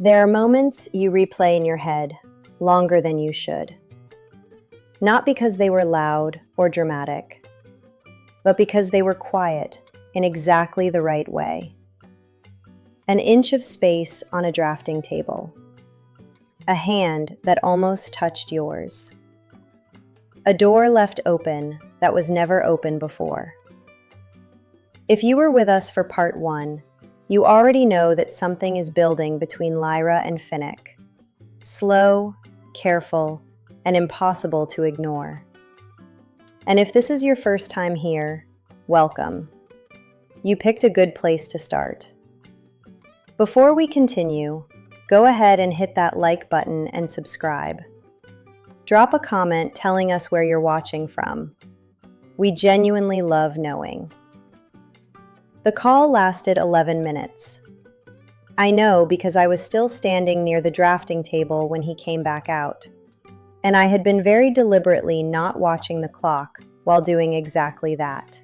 There are moments you replay in your head longer than you should. Not because they were loud or dramatic, but because they were quiet in exactly the right way. An inch of space on a drafting table. A hand that almost touched yours. A door left open that was never open before. If you were with us for part 1, you already know that something is building between Lyra and Finnick. Slow, careful, and impossible to ignore. And if this is your first time here, welcome. You picked a good place to start. Before we continue, go ahead and hit that like button and subscribe. Drop a comment telling us where you're watching from. We genuinely love knowing. The call lasted 11 minutes. I know because I was still standing near the drafting table when he came back out, and I had been very deliberately not watching the clock while doing exactly that.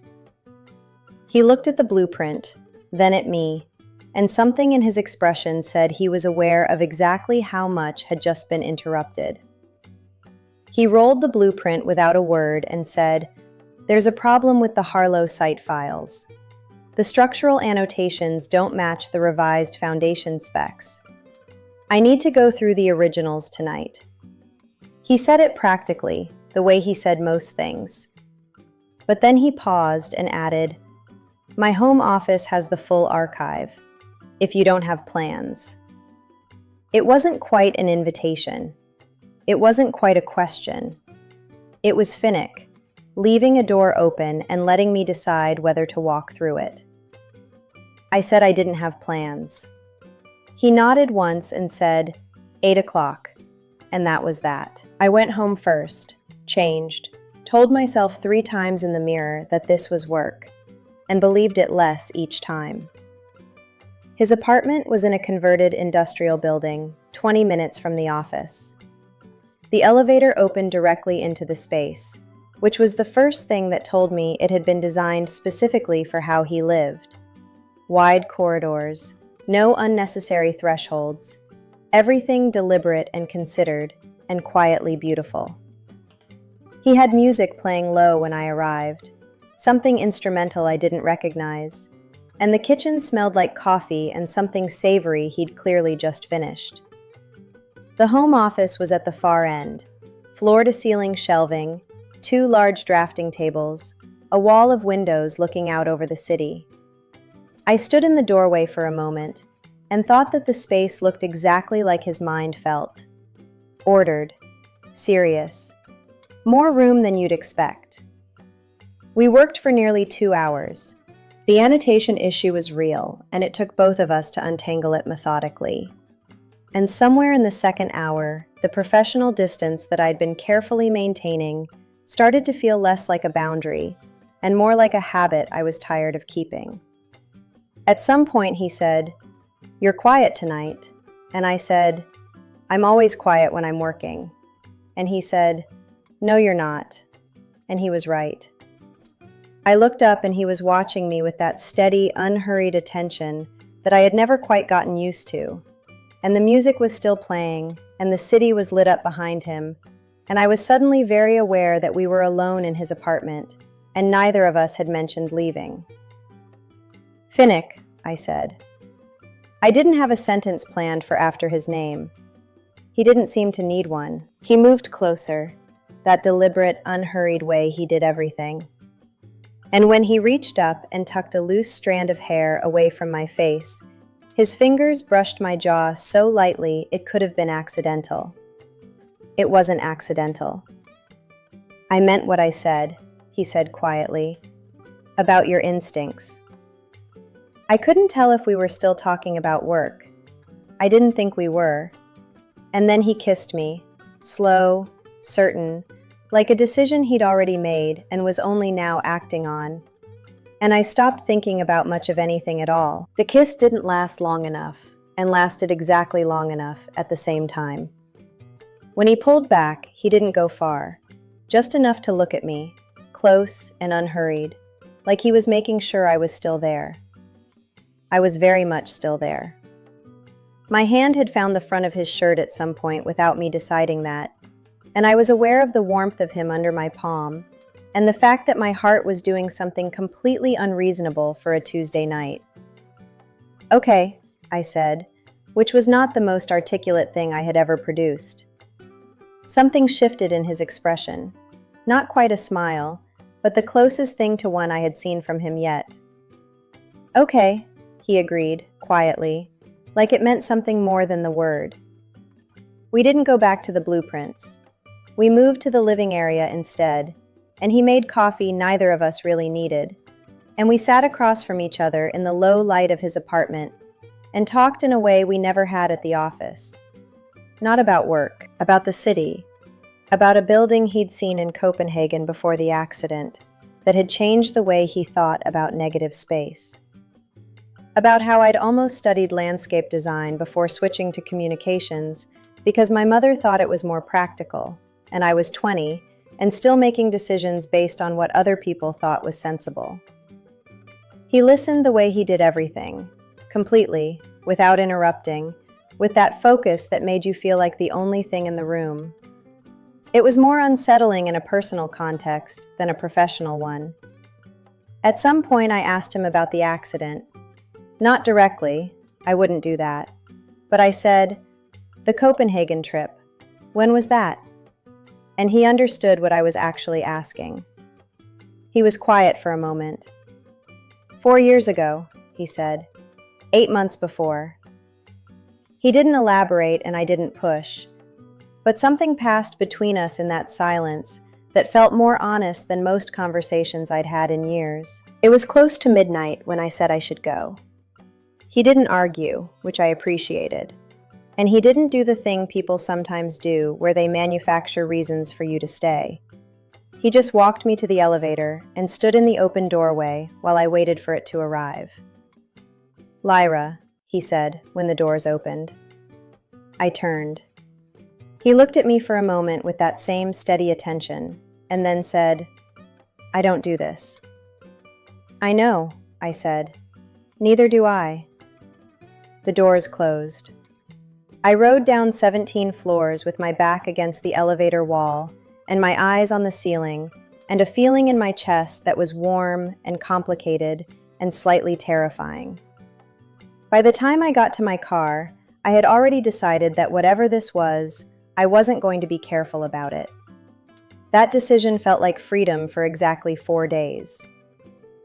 He looked at the blueprint, then at me, and something in his expression said he was aware of exactly how much had just been interrupted. He rolled the blueprint without a word and said, "There's a problem with the Harlow site files. The structural annotations don't match the revised foundation specs. I need to go through the originals tonight." He said it practically, the way he said most things. But then he paused and added, "My home office has the full archive, if you don't have plans." It wasn't quite an invitation. It wasn't quite a question. It was Finnick, leaving a door open and letting me decide whether to walk through it. I said I didn't have plans. He nodded once and said, 8 o'clock, and that was that. I went home first, changed, told myself 3 times in the mirror that this was work, and believed it less each time. His apartment was in a converted industrial building, 20 minutes from the office. The elevator opened directly into the space, which was the first thing that told me it had been designed specifically for how he lived. Wide corridors, no unnecessary thresholds, everything deliberate and considered, and quietly beautiful. He had music playing low when I arrived, something instrumental I didn't recognize, and the kitchen smelled like coffee and something savory he'd clearly just finished. The home office was at the far end, floor-to-ceiling shelving, 2 large drafting tables, a wall of windows looking out over the city. I stood in the doorway for a moment and thought that the space looked exactly like his mind felt. Ordered, serious, more room than you'd expect. We worked for nearly 2 hours. The annotation issue was real, and it took both of us to untangle it methodically. And somewhere in the second hour, the professional distance that I'd been carefully maintaining started to feel less like a boundary and more like a habit I was tired of keeping. At some point he said, "You're quiet tonight," and I said, "I'm always quiet when I'm working." And he said, "No, you're not," and he was right. I looked up and he was watching me with that steady, unhurried attention that I had never quite gotten used to, and the music was still playing, and the city was lit up behind him, and I was suddenly very aware that we were alone in his apartment, and neither of us had mentioned leaving. "Finnick," I said. I didn't have a sentence planned for after his name. He didn't seem to need one. He moved closer, that deliberate, unhurried way he did everything. And when he reached up and tucked a loose strand of hair away from my face, his fingers brushed my jaw so lightly it could have been accidental. It wasn't accidental. "I meant what I said," he said quietly, "about your instincts." I couldn't tell if we were still talking about work. I didn't think we were. And then he kissed me, slow, certain, like a decision he'd already made and was only now acting on. And I stopped thinking about much of anything at all. The kiss didn't last long enough, and lasted exactly long enough at the same time. When he pulled back, he didn't go far, just enough to look at me, close and unhurried, like he was making sure I was still there. I was very much still there. My hand had found the front of his shirt at some point without me deciding that, and I was aware of the warmth of him under my palm, and the fact that my heart was doing something completely unreasonable for a Tuesday night. "Okay," I said, which was not the most articulate thing I had ever produced. Something shifted in his expression. Not quite a smile, but the closest thing to one I had seen from him yet. "Okay," he agreed, quietly, like it meant something more than the word. We didn't go back to the blueprints. We moved to the living area instead, and he made coffee neither of us really needed, and we sat across from each other in the low light of his apartment and talked in a way we never had at the office. Not about work, about the city, about a building he'd seen in Copenhagen before the accident that had changed the way he thought about negative space. About how I'd almost studied landscape design before switching to communications because my mother thought it was more practical, and I was 20 and still making decisions based on what other people thought was sensible. He listened the way he did everything, completely, without interrupting, with that focus that made you feel like the only thing in the room. It was more unsettling in a personal context than a professional one. At some point, I asked him about the accident. Not directly, I wouldn't do that, but I said, "The Copenhagen trip, when was that?" And he understood what I was actually asking. He was quiet for a moment. 4 years ago, he said. 8 months before. He didn't elaborate and I didn't push, but something passed between us in that silence that felt more honest than most conversations I'd had in years. It was close to midnight when I said I should go. He didn't argue, which I appreciated. And he didn't do the thing people sometimes do where they manufacture reasons for you to stay. He just walked me to the elevator and stood in the open doorway while I waited for it to arrive. "Lyra," he said when the doors opened. I turned. He looked at me for a moment with that same steady attention, and then said, "I don't do this." "I know," I said. "Neither do I." The doors closed. I rode down 17 floors with my back against the elevator wall and my eyes on the ceiling and a feeling in my chest that was warm and complicated and slightly terrifying. By the time I got to my car, I had already decided that whatever this was, I wasn't going to be careful about it. That decision felt like freedom for exactly 4 days.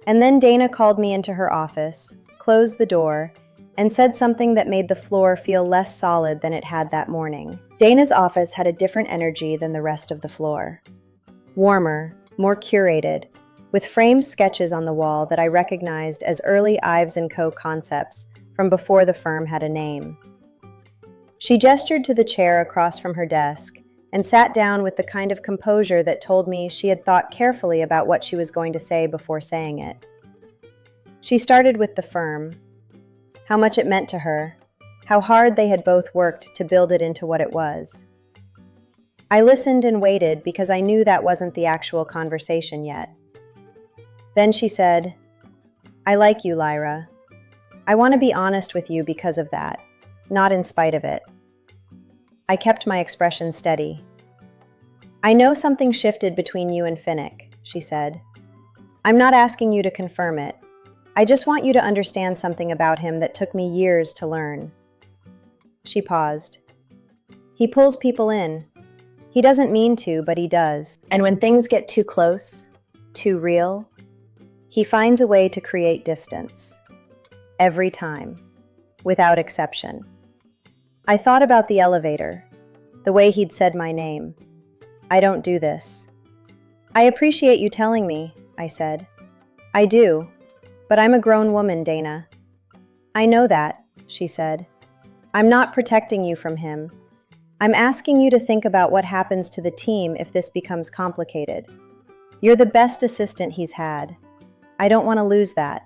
And then Dana called me into her office, closed the door, and said something that made the floor feel less solid than it had that morning. Dana's office had a different energy than the rest of the floor. Warmer, more curated, with framed sketches on the wall that I recognized as early Ives & Co. concepts from before the firm had a name. She gestured to the chair across from her desk and sat down with the kind of composure that told me she had thought carefully about what she was going to say before saying it. She started with the firm, how much it meant to her, how hard they had both worked to build it into what it was. I listened and waited because I knew that wasn't the actual conversation yet. Then she said, "I like you, Lyra. I want to be honest with you because of that, not in spite of it." I kept my expression steady. "I know something shifted between you and Finnick," she said. "I'm not asking you to confirm it. I just want you to understand something about him that took me years to learn." She paused. "He pulls people in. He doesn't mean to, but he does. And when things get too close, too real, he finds a way to create distance. Every time. Without exception." I thought about the elevator, the way he'd said my name. "I don't do this." "I appreciate you telling me," I said. "I do. But I'm a grown woman, Dana." "I know that," she said. "I'm not protecting you from him. I'm asking you to think about what happens to the team if this becomes complicated. You're the best assistant he's had. I don't want to lose that."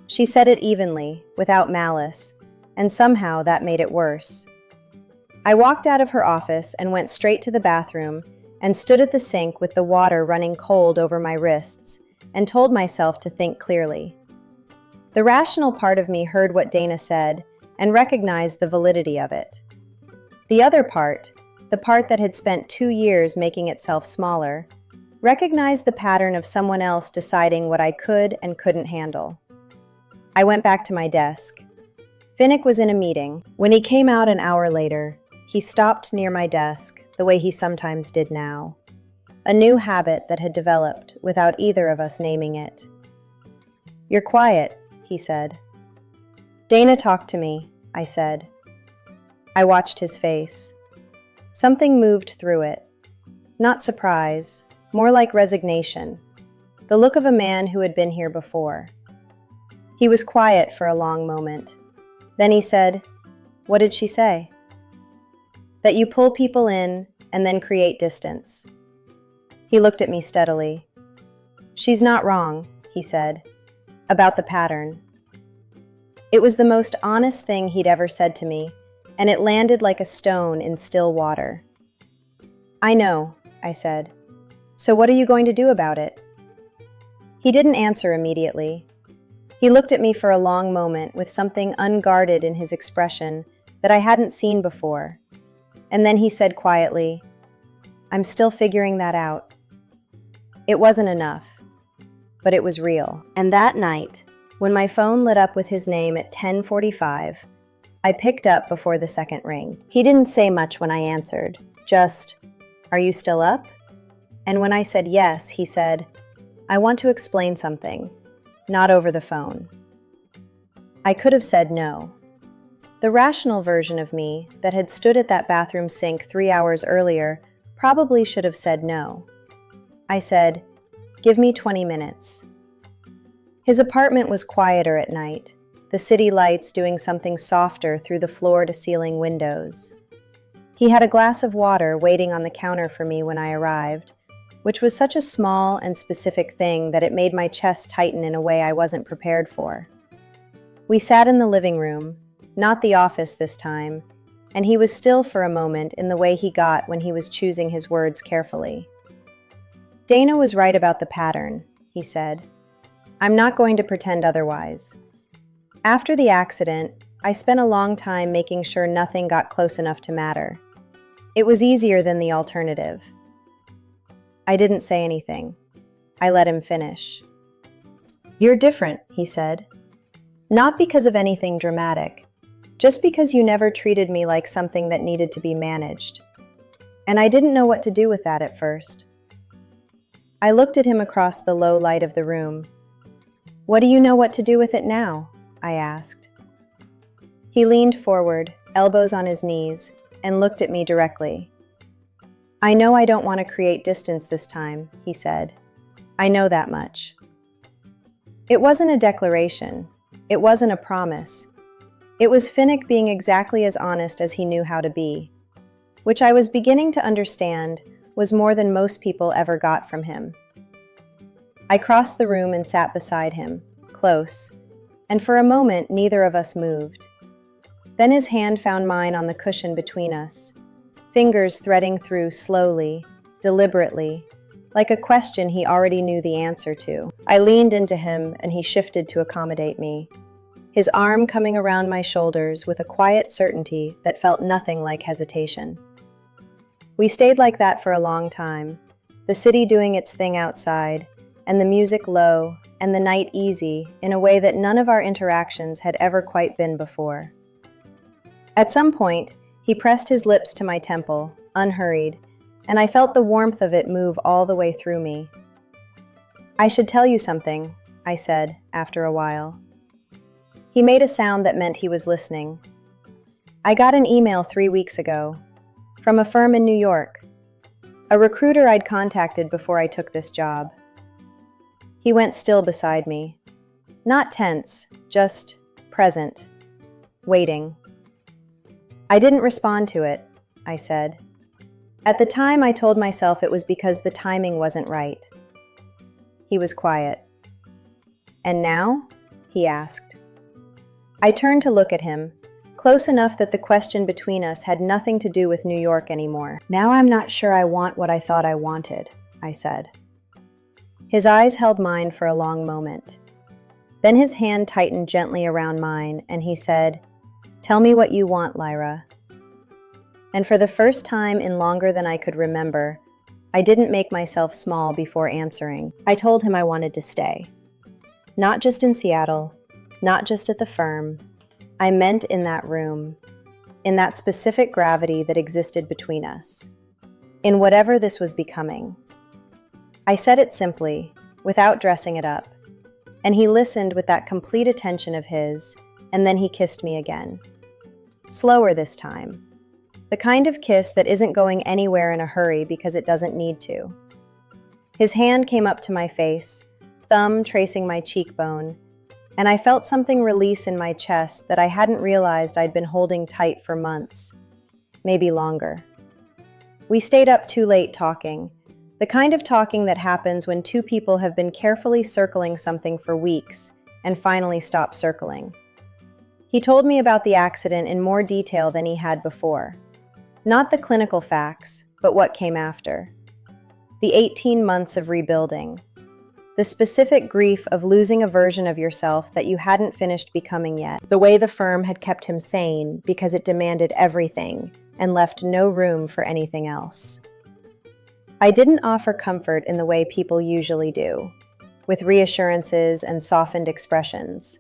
She said it evenly, without malice, and somehow that made it worse. I walked out of her office and went straight to the bathroom and stood at the sink with the water running cold over my wrists and told myself to think clearly. The rational part of me heard what Dana said and recognized the validity of it. The other part, the part that had spent 2 years making itself smaller, recognized the pattern of someone else deciding what I could and couldn't handle. I went back to my desk. Finnick was in a meeting. When he came out an hour later, he stopped near my desk the way he sometimes did now. A new habit that had developed without either of us naming it. "You're quiet," he said. "Dana talked to me," I said. I watched his face. Something moved through it. Not surprise, more like resignation. The look of a man who had been here before. He was quiet for a long moment. Then he said, "What did she say?" "That you pull people in and then create distance." He looked at me steadily. "She's not wrong," he said, "about the pattern." It was the most honest thing he'd ever said to me, and it landed like a stone in still water. "I know," I said. "So what are you going to do about it?" He didn't answer immediately. He looked at me for a long moment with something unguarded in his expression that I hadn't seen before. And then he said quietly, "I'm still figuring that out." It wasn't enough, but it was real. And that night, when my phone lit up with his name at 10:45, I picked up before the second ring. He didn't say much when I answered, just, "Are you still up?" And when I said yes, he said, "I want to explain something, not over the phone." I could have said no. The rational version of me that had stood at that bathroom sink 3 hours earlier probably should have said no. I said, "Give me 20 minutes. His apartment was quieter at night, the city lights doing something softer through the floor-to-ceiling windows. He had a glass of water waiting on the counter for me when I arrived, which was such a small and specific thing that it made my chest tighten in a way I wasn't prepared for. We sat in the living room, not the office this time, and he was still for a moment in the way he got when he was choosing his words carefully. "Dana was right about the pattern," he said. "I'm not going to pretend otherwise. After the accident, I spent a long time making sure nothing got close enough to matter. It was easier than the alternative." I didn't say anything. I let him finish. "You're different," he said. "Not because of anything dramatic, just because you never treated me like something that needed to be managed. And I didn't know what to do with that at first." I looked at him across the low light of the room. "What do you know what to do with it now?" I asked. He leaned forward, elbows on his knees, and looked at me directly. "I know I don't want to create distance this time," he said. "I know that much." It wasn't a declaration. It wasn't a promise. It was Finnick being exactly as honest as he knew how to be, which I was beginning to understand was more than most people ever got from him. I crossed the room and sat beside him, close, and for a moment neither of us moved. Then his hand found mine on the cushion between us, fingers threading through slowly, deliberately, like a question he already knew the answer to. I leaned into him and he shifted to accommodate me, his arm coming around my shoulders with a quiet certainty that felt nothing like hesitation. We stayed like that for a long time, the city doing its thing outside, and the music low, and the night easy in a way that none of our interactions had ever quite been before. At some point, he pressed his lips to my temple, unhurried, and I felt the warmth of it move all the way through me. "I should tell you something," I said, after a while. He made a sound that meant he was listening. "I got an email 3 weeks ago, from a firm in New York, a recruiter I'd contacted before I took this job." He went still beside me. Not tense, just present, waiting. "I didn't respond to it," I said. "At the time, I told myself it was because the timing wasn't right." He was quiet. "And now?" he asked. I turned to look at him, close enough that the question between us had nothing to do with New York anymore. "Now I'm not sure I want what I thought I wanted," I said. His eyes held mine for a long moment. Then his hand tightened gently around mine, and he said, "Tell me what you want, Lyra." And for the first time in longer than I could remember, I didn't make myself small before answering. I told him I wanted to stay. Not just in Seattle, not just at the firm. I meant in that room, in that specific gravity that existed between us, in whatever this was becoming. I said it simply, without dressing it up, and he listened with that complete attention of his, and then he kissed me again. Slower this time. The kind of kiss that isn't going anywhere in a hurry because it doesn't need to. His hand came up to my face, thumb tracing my cheekbone, and I felt something release in my chest that I hadn't realized I'd been holding tight for months, maybe longer. We stayed up too late talking, the kind of talking that happens when two people have been carefully circling something for weeks and finally stop circling. He told me about the accident in more detail than he had before. Not the clinical facts, but what came after. The 18 months of rebuilding. The specific grief of losing a version of yourself that you hadn't finished becoming yet. The way the firm had kept him sane because it demanded everything and left no room for anything else. I didn't offer comfort in the way people usually do, with reassurances and softened expressions.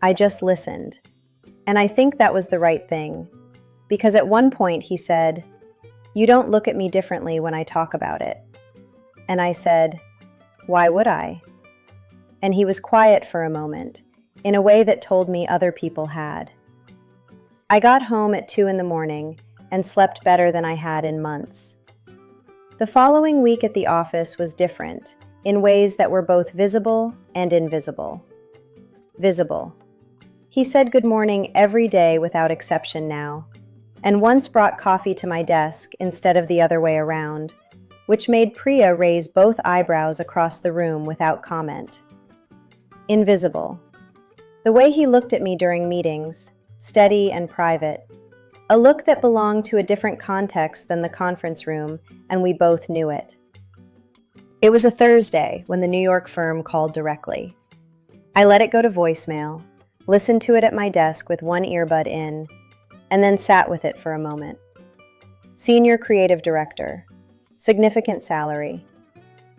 I just listened. And I think that was the right thing. Because at one point he said, "You don't look at me differently when I talk about it." And I said, "Why would I?" And he was quiet for a moment, in a way that told me other people had. I got home at 2 a.m. and slept better than I had in months. The following week at the office was different, in ways that were both visible and invisible. Visible. He said good morning every day without exception now, and once brought coffee to my desk instead of the other way around, which made Priya raise both eyebrows across the room without comment. Invisible. The way he looked at me during meetings, steady and private, a look that belonged to a different context than the conference room, and we both knew it. It was a Thursday when the New York firm called directly. I let it go to voicemail, listened to it at my desk with one earbud in, and then sat with it for a moment. Senior creative director. Significant salary.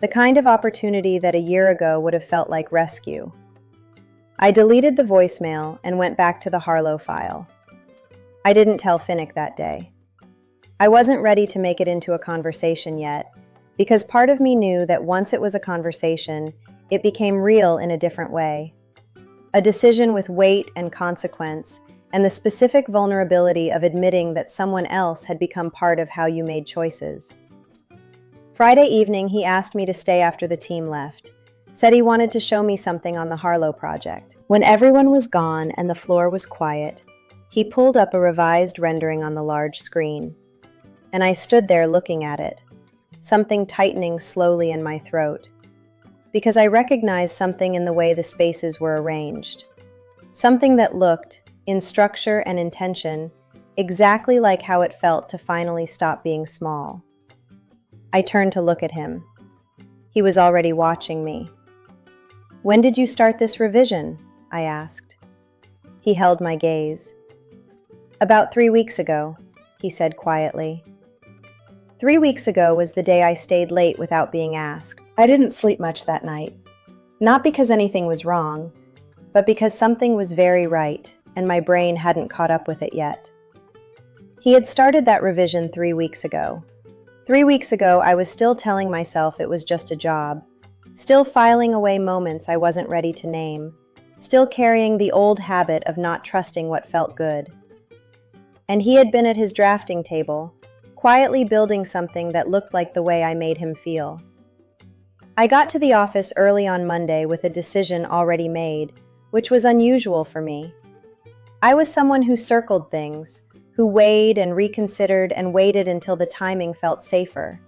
The kind of opportunity that a year ago would have felt like rescue. I deleted the voicemail and went back to the Harlow file. I didn't tell Finnick that day. I wasn't ready to make it into a conversation yet, because part of me knew that once it was a conversation, it became real in a different way. A decision with weight and consequence, and the specific vulnerability of admitting that someone else had become part of how you made choices. Friday evening, he asked me to stay after the team left, said he wanted to show me something on the Harlow project. When everyone was gone and the floor was quiet, he pulled up a revised rendering on the large screen, and I stood there looking at it, something tightening slowly in my throat, because I recognized something in the way the spaces were arranged, something that looked, in structure and intention, exactly like how it felt to finally stop being small. I turned to look at him. He was already watching me. "When did you start this revision?" I asked. He held my gaze. "About 3 weeks ago," he said quietly. 3 weeks ago was the day I stayed late without being asked. I didn't sleep much that night. Not because anything was wrong, but because something was very right, and my brain hadn't caught up with it yet. He had started that revision 3 weeks ago. 3 weeks ago, I was still telling myself it was just a job, still filing away moments I wasn't ready to name, still carrying the old habit of not trusting what felt good. And he had been at his drafting table, quietly building something that looked like the way I made him feel. I got to the office early on Monday with a decision already made, which was unusual for me. I was someone who circled things, who weighed and reconsidered and waited until the timing felt safer.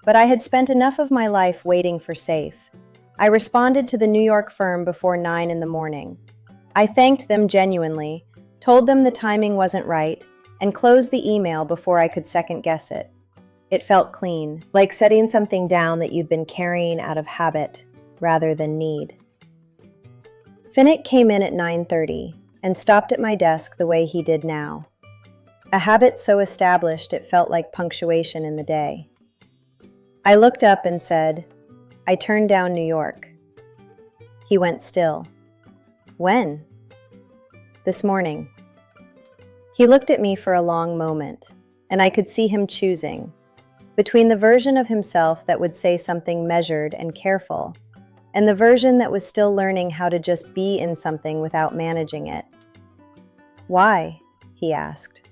But I had spent enough of my life waiting for safe. I responded to the New York firm before 9 a.m. I thanked them genuinely, told them the timing wasn't right, and closed the email before I could second-guess it. It felt clean, like setting something down that you'd been carrying out of habit rather than need. Finnick came in at 9:30, and stopped at my desk the way he did now. A habit so established it felt like punctuation in the day. I looked up and said, "I turned down New York." He went still. "When?" "This morning." He looked at me for a long moment, and I could see him choosing between the version of himself that would say something measured and careful, and the version that was still learning how to just be in something without managing it. "Why?" he asked.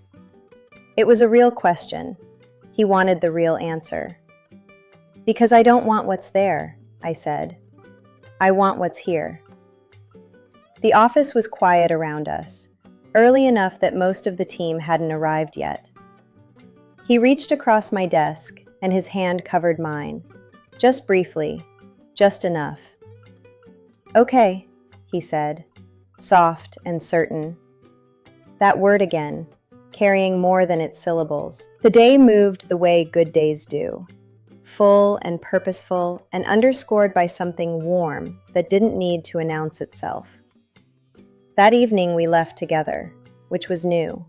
It was a real question. He wanted the real answer. "Because I don't want what's there," I said. "I want what's here." The office was quiet around us, early enough that most of the team hadn't arrived yet. He reached across my desk, and his hand covered mine. Just briefly, just enough. "Okay," he said, soft and certain. That word again, carrying more than its syllables. The day moved the way good days do, full and purposeful and underscored by something warm that didn't need to announce itself. That evening we left together, which was new,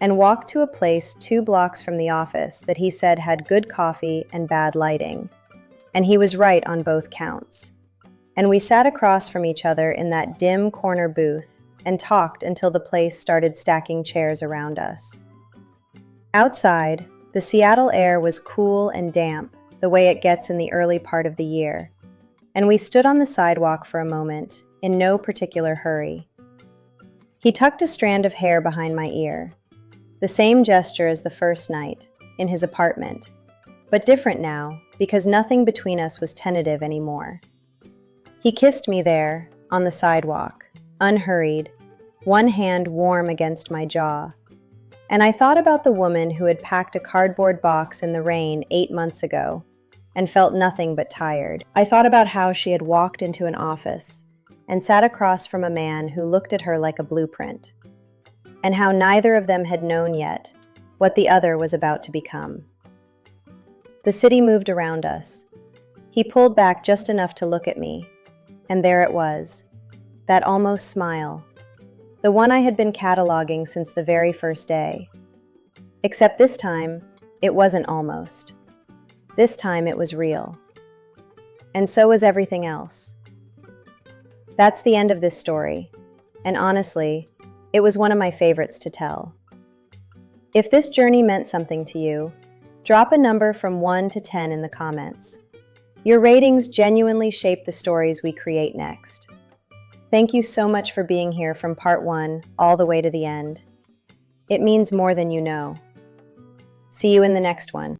and walked to a place 2 blocks from the office that he said had good coffee and bad lighting. And he was right on both counts. And we sat across from each other in that dim corner booth and talked until the place started stacking chairs around us. Outside, the Seattle air was cool and damp, the way it gets in the early part of the year, and we stood on the sidewalk for a moment, in no particular hurry. He tucked a strand of hair behind my ear, the same gesture as the first night, in his apartment, but different now because nothing between us was tentative anymore. He kissed me there, on the sidewalk, unhurried, one hand warm against my jaw, and I thought about the woman who had packed a cardboard box in the rain 8 months ago and felt nothing but tired. I thought about how she had walked into an office and sat across from a man who looked at her like a blueprint, and how neither of them had known yet what the other was about to become. The city moved around us. He pulled back just enough to look at me, and there it was, that almost smile, the one I had been cataloging since the very first day. Except this time, it wasn't almost. This time it was real. And so was everything else. That's the end of this story, and honestly, it was one of my favorites to tell. If this journey meant something to you, drop a number from 1 to 10 in the comments. Your ratings genuinely shape the stories we create next. Thank you so much for being here from part 1 all the way to the end. It means more than you know. See you in the next one.